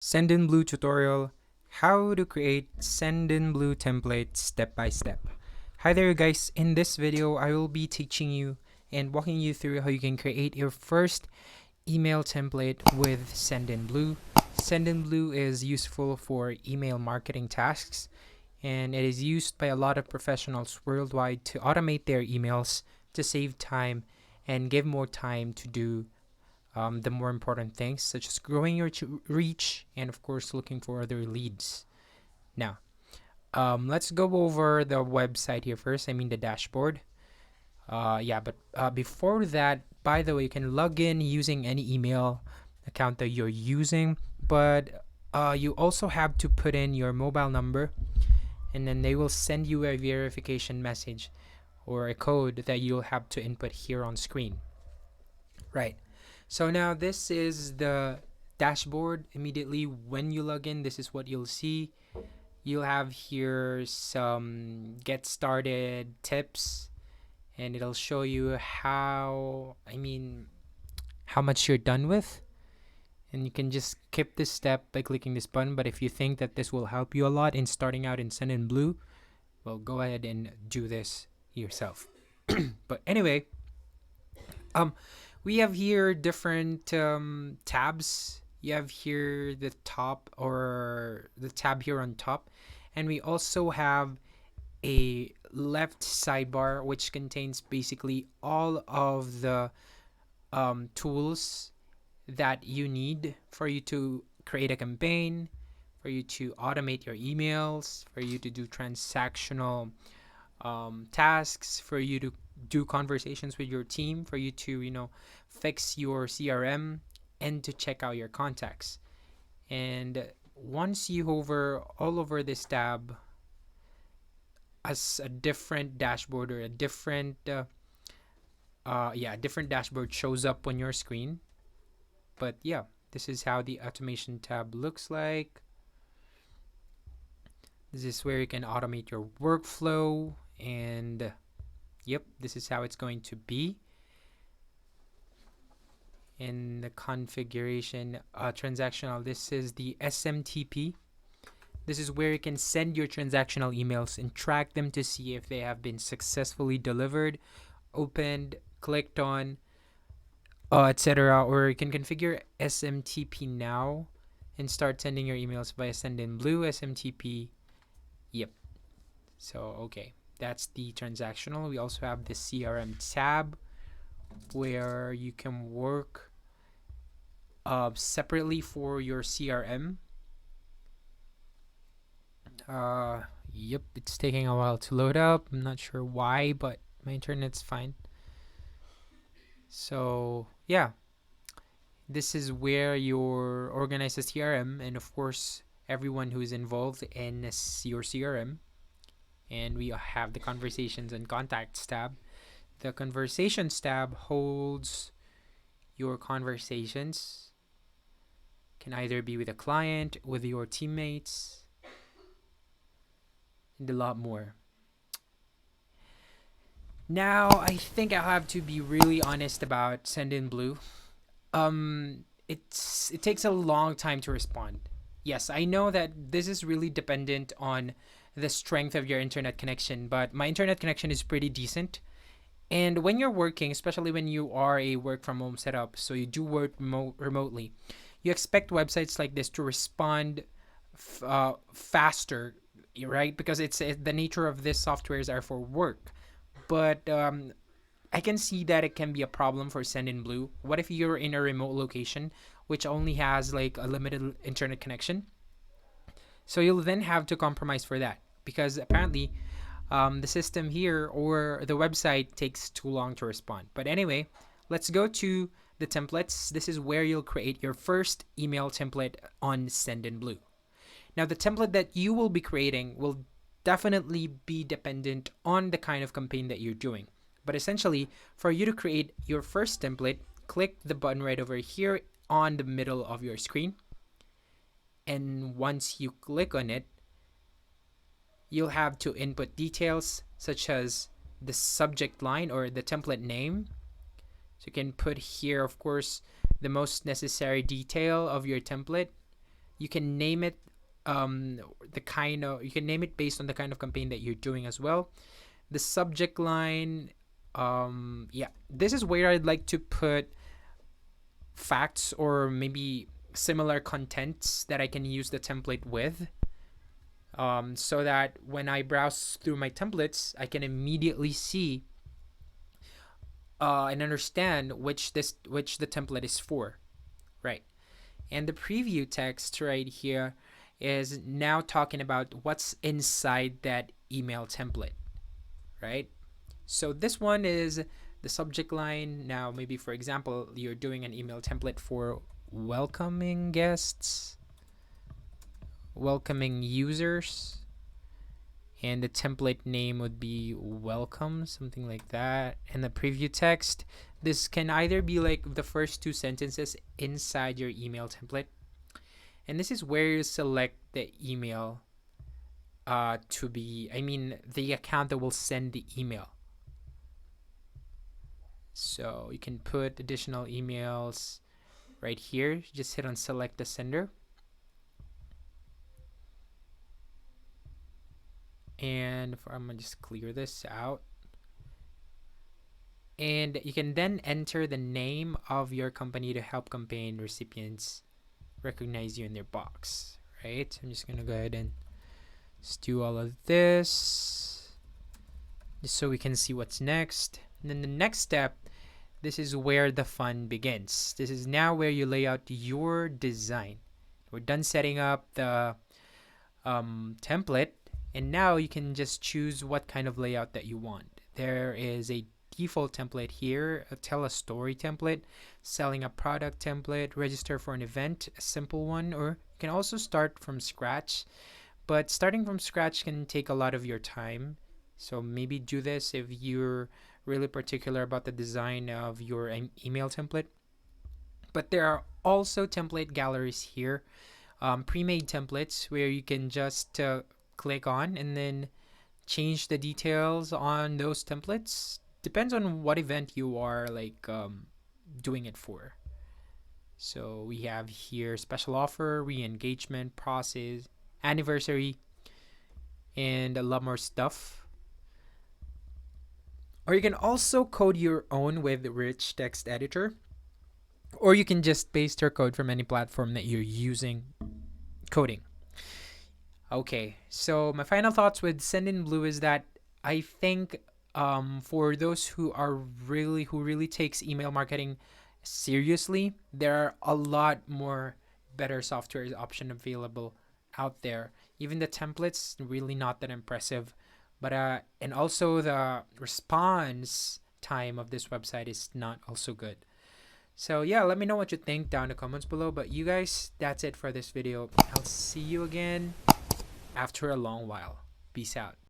Sendinblue tutorial, how to create Sendinblue template step by step. Hi there guys, in this video I will be teaching you and walking you through how you can create your first email template with Sendinblue. Sendinblue is useful for email marketing tasks and it is used by a lot of professionals worldwide to automate their emails to save time and give more time to do the more important things, such as growing your reach and, of course, looking for other leads. Now, let's go over the website here first. I mean, the dashboard. But before that, by the way, you can log in using any email account that you're using, but you also have to put in your mobile number, and then they will send you a verification message or a code that you'll have to input here on screen. Right. So now this is the dashboard. Immediately when you log in, this is what you'll see. You'll have here some get started tips, and it'll show you how much you're done with. And you can just skip this step by clicking this button. But if you think that this will help you a lot in starting out in Sendinblue, well, go ahead and do this yourself. But anyway, we have here different tabs. You have here the top, or the tab here on top, and we also have a left sidebar which contains basically all of the tools that you need for you to create a campaign, for you to automate your emails, for you to do transactional tasks, for you to do conversations with your team, for you to fix your CRM, and to check out your contacts. And once you hover all over this tab, as a different dashboard or a different different dashboard shows up on your screen. But yeah, this is how the automation tab looks like. This is where you can automate your workflow, and yep, this is how it's going to be. In the configuration transactional, this is the SMTP. This is where you can send your transactional emails and track them to see if they have been successfully delivered, opened, clicked on, etc. Or you can configure SMTP now and start sending your emails via Sendinblue SMTP. Yep. So, okay. That's the transactional. We also have the CRM tab where you can work separately for your CRM. Yep, it's taking a while to load up. I'm not sure why, but my internet's fine. So, yeah. This is where you organize the CRM, and of course, everyone who is involved in your CRM. And we have the conversations and contacts tab. The conversations tab holds your conversations. Can either be with a client, with your teammates, and a lot more. Now, I think I'll have to be really honest about Sendinblue. It takes a long time to respond. Yes, I know that this is really dependent on the strength of your internet connection, but my internet connection is pretty decent. And when you're working, especially when you are a work from home setup, so you do work remotely, you expect websites like this to respond faster, right? Because the nature of this softwares are for work. But I can see that it can be a problem for Sendinblue. What if you're in a remote location which only has like a limited internet connection? So you'll then have to compromise for that, because apparently the system here or the website takes too long to respond. But anyway, let's go to the templates. This is where you'll create your first email template on Sendinblue. Now, the template that you will be creating will definitely be dependent on the kind of campaign that you're doing. But essentially, for you to create your first template, click the button right over here on the middle of your screen. And once you click on it, you'll have to input details such as the subject line or the template name. So you can put here, of course, the most necessary detail of your template. You can name it you can name it based on the kind of campaign that you're doing as well. The subject line, yeah, this is where I'd like to put facts or maybe similar contents that I can use the template with, so that when I browse through my templates, I can immediately see and understand which the template is for, right? And the preview text right here is now talking about what's inside that email template, right? So this one is the subject line. Now, maybe for example, you're doing an email template for welcoming guests, welcoming users, and the template name would be welcome, something like that. And the preview text, this can either be like the first two sentences inside your email template, and this is where you select the email to be, I mean, the account that will send the email. So you can put additional emails right here. Just hit on select the sender. And I'm gonna just clear this out. And you can then enter the name of your company to help campaign recipients recognize you in their box, right? I'm just gonna go ahead and just do all of this just so we can see what's next. And then the next step, this is where the fun begins. This is now where you lay out your design. We're done setting up the template, and now you can just choose what kind of layout that you want. There is a default template here, a tell a story template, selling a product template, register for an event, a simple one, or you can also start from scratch. But starting from scratch can take a lot of your time. So maybe do this if you're really particular about the design of your email template. But there are also template galleries here, pre-made templates where you can just click on and then change the details on those templates. Depends on what event you are like doing it for. So we have here special offer, re-engagement, process, anniversary, and a lot more stuff. Or you can also code your own with rich text editor, or you can just paste your code from any platform that you're using coding. Okay, so my final thoughts with Sendinblue is that I think for those who really takes email marketing seriously, there are a lot more better software option available out there. Even the templates really not that impressive, but and also the response time of this website is not also good. So yeah, let me know what you think down in the comments below. But you guys, that's it for this video. I'll see you again after a long while. Peace out.